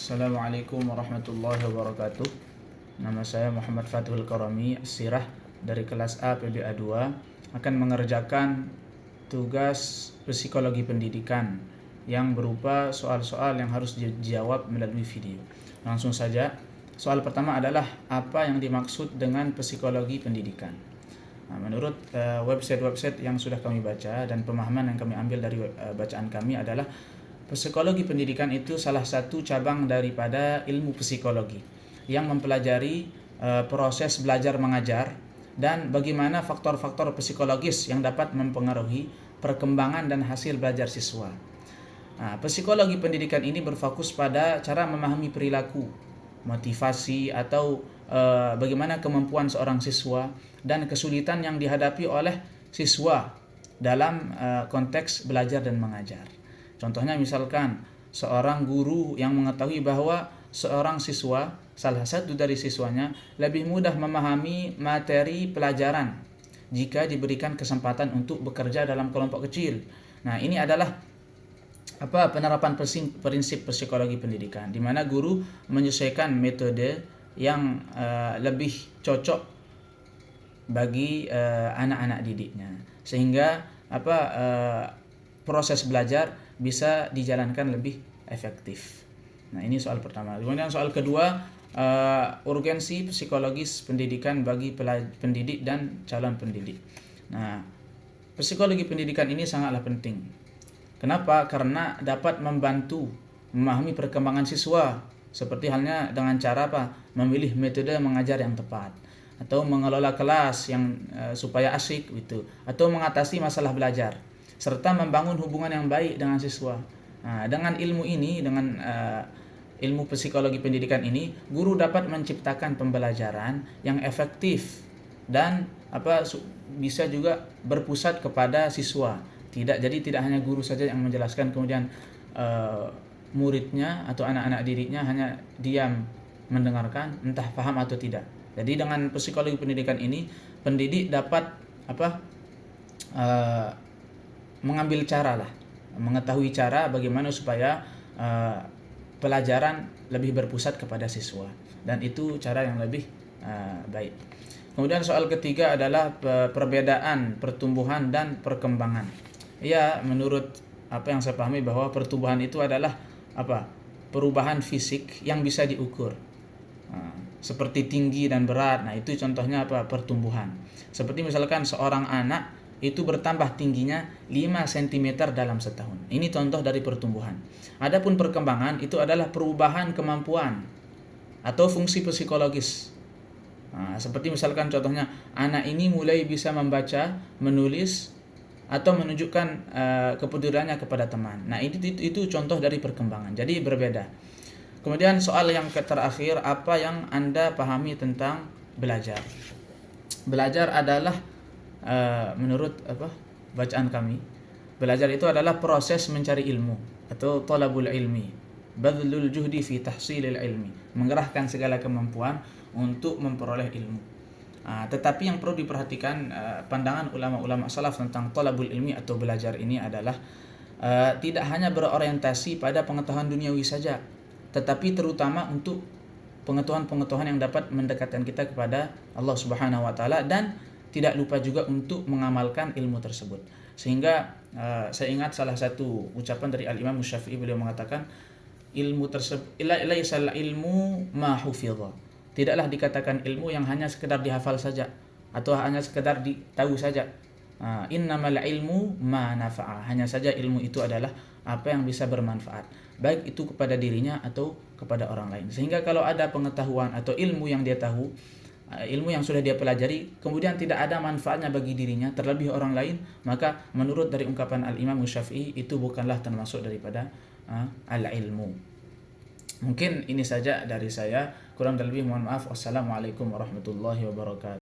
Assalamualaikum warahmatullahi wabarakatuh. Nama saya Muhammad Fathul Qarami Sirah dari kelas A PBA 2 akan mengerjakan tugas psikologi pendidikan yang berupa soal-soal yang harus dijawab melalui video. Langsung saja. Soal pertama adalah apa yang dimaksud dengan psikologi pendidikan. Menurut website-website yang sudah kami baca dan pemahaman yang kami ambil dari bacaan kami adalah psikologi pendidikan itu salah satu cabang daripada ilmu psikologi yang mempelajari proses belajar mengajar dan bagaimana faktor-faktor psikologis yang dapat mempengaruhi perkembangan dan hasil belajar siswa. Psikologi pendidikan ini berfokus pada cara memahami perilaku, motivasi atau bagaimana kemampuan seorang siswa dan kesulitan yang dihadapi oleh siswa dalam konteks belajar dan mengajar. Contohnya misalkan seorang guru yang mengetahui bahwa seorang siswa, salah satu dari siswanya, lebih mudah memahami materi pelajaran jika diberikan kesempatan untuk bekerja dalam kelompok kecil. Nah, ini adalah penerapan prinsip psikologi pendidikan, di mana guru menyesuaikan metode yang lebih cocok bagi anak-anak didiknya, sehingga proses belajar bisa dijalankan lebih efektif. Nah, ini soal pertama. Kemudian soal kedua, urgensi psikologis pendidikan bagi pendidik dan calon pendidik. Nah, psikologi pendidikan ini sangatlah penting. Kenapa? Karena dapat membantu memahami perkembangan siswa, seperti halnya dengan cara memilih metode mengajar yang tepat, atau mengelola kelas yang supaya asyik gitu, atau mengatasi masalah belajar, serta membangun hubungan yang baik dengan siswa. Dengan ilmu ini, dengan ilmu psikologi pendidikan ini, guru dapat menciptakan pembelajaran yang efektif dan bisa juga berpusat kepada siswa. Jadi tidak hanya guru saja yang menjelaskan, kemudian muridnya atau anak-anak didiknya hanya diam mendengarkan, entah paham atau tidak. Jadi dengan psikologi pendidikan ini, pendidik dapat mengambil cara mengetahui cara bagaimana supaya pelajaran lebih berpusat kepada siswa, dan itu cara yang lebih baik. Kemudian soal ketiga adalah perbedaan pertumbuhan dan perkembangan. Ya, menurut apa yang saya pahami bahwa pertumbuhan itu adalah perubahan fisik yang bisa diukur, seperti tinggi dan berat. Nah, itu contohnya pertumbuhan. Seperti misalkan seorang anak itu bertambah tingginya 5 cm dalam setahun. Ini contoh dari pertumbuhan. Adapun perkembangan itu adalah perubahan kemampuan atau fungsi psikologis. Seperti misalkan contohnya anak ini mulai bisa membaca, menulis, atau menunjukkan kepeduliannya kepada teman. Nah, itu contoh dari perkembangan. Jadi berbeda. Kemudian soal yang terakhir, apa yang Anda pahami tentang belajar? Belajar adalah menurut bacaan kami, belajar itu adalah proses mencari ilmu atau talabul ilmi, badlul juhdi fi tahsilil ilmi, mengerahkan segala kemampuan untuk memperoleh ilmu. Tetapi yang perlu diperhatikan, pandangan ulama-ulama salaf tentang talabul ilmi atau belajar ini adalah tidak hanya berorientasi pada pengetahuan duniawi saja, tetapi terutama untuk pengetahuan-pengetahuan yang dapat mendekatkan kita kepada Allah Subhanahu wa taala, dan tidak lupa juga untuk mengamalkan ilmu tersebut. Sehingga saya ingat salah satu ucapan dari Al-Imam Syafi'i, beliau mengatakan ilmu tersebut laisal ilmu ma hufidha. Tidaklah dikatakan ilmu yang hanya sekedar dihafal saja atau hanya sekedar ditahu saja. Innamal ilmu ma nafa'a. Hanya saja ilmu itu adalah apa yang bisa bermanfaat, baik itu kepada dirinya atau kepada orang lain. Sehingga kalau ada pengetahuan atau ilmu yang dia tahu, ilmu yang sudah dia pelajari, kemudian tidak ada manfaatnya bagi dirinya, terlebih orang lain, maka menurut dari ungkapan Al-Imam Syafi'i, itu bukanlah termasuk daripada al-ilmu. Mungkin ini saja dari saya, kurang dan lebih mohon maaf. Wassalamualaikum warahmatullahi wabarakatuh.